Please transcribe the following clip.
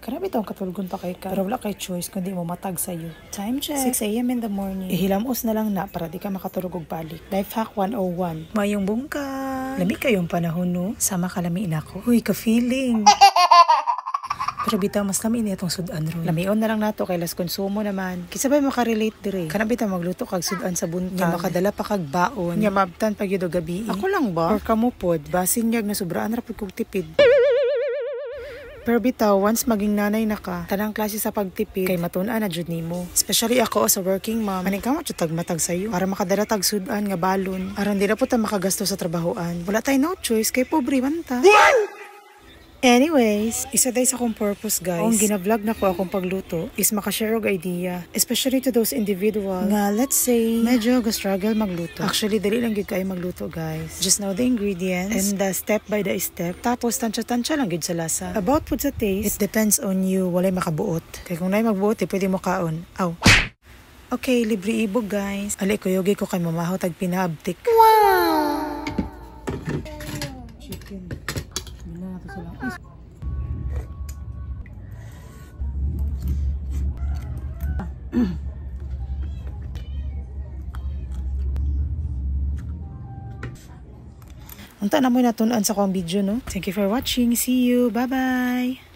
Karami itong katulgon pa kay ka. Pero wala kay choice kundi mo matag sa'yo. Time check. 6 a.m. in the morning. Ihilamos na lang na para di ka makatulog og balik. Life hack 101. Mayong bungka. Lami kayong panahon no. Sama kalamiin ako. Uy, ka-feeling. Pero bitaw mas lami ini itong sudan ron. Lamion na lang nato kay las konsumo naman. Kisabay makarelate dire. Kana bitaw magluto kag sudan sa buntag. Nya makadala pa kag baon. Nya mabtan pag yun gabi. Ako lang ba? Or kamupod. Basin nyag na sobraan ra pud kog tipid. Pero bitaw, once maging nanay na ka, tanang klase sa pagtipid, kay matun-an na jud nimo. Especially ako sa working mom, maning ka matutag matag sayo. Para makadala tag sudan nga balon. Aron di na po ta makagasto sa trabahoan. Wala tay no choice, kay pobre banta. Anyways, isa day sa akong purpose guys. Ang gina-vlog na ko akong pagluto is makashare og idea. Especially to those individual nga let's say medyo ga-struggle magluto. Actually, dali lang gyud kayo magluto guys. Just know the ingredients and the step by the step. Tapos tansya-tansya lang gyud sa lasa. About food sa taste, it depends on you. Walay makabuot. Kaya kung nay magbuot, pwede mo kaon. Aw. Okay, libre ibog guys. Ali ko yogi ko kay mamahaw tag pinabtik. Wow! Chicken. Unta na mo natunan sa akong video no. Thank you for watching. See you. Bye-bye.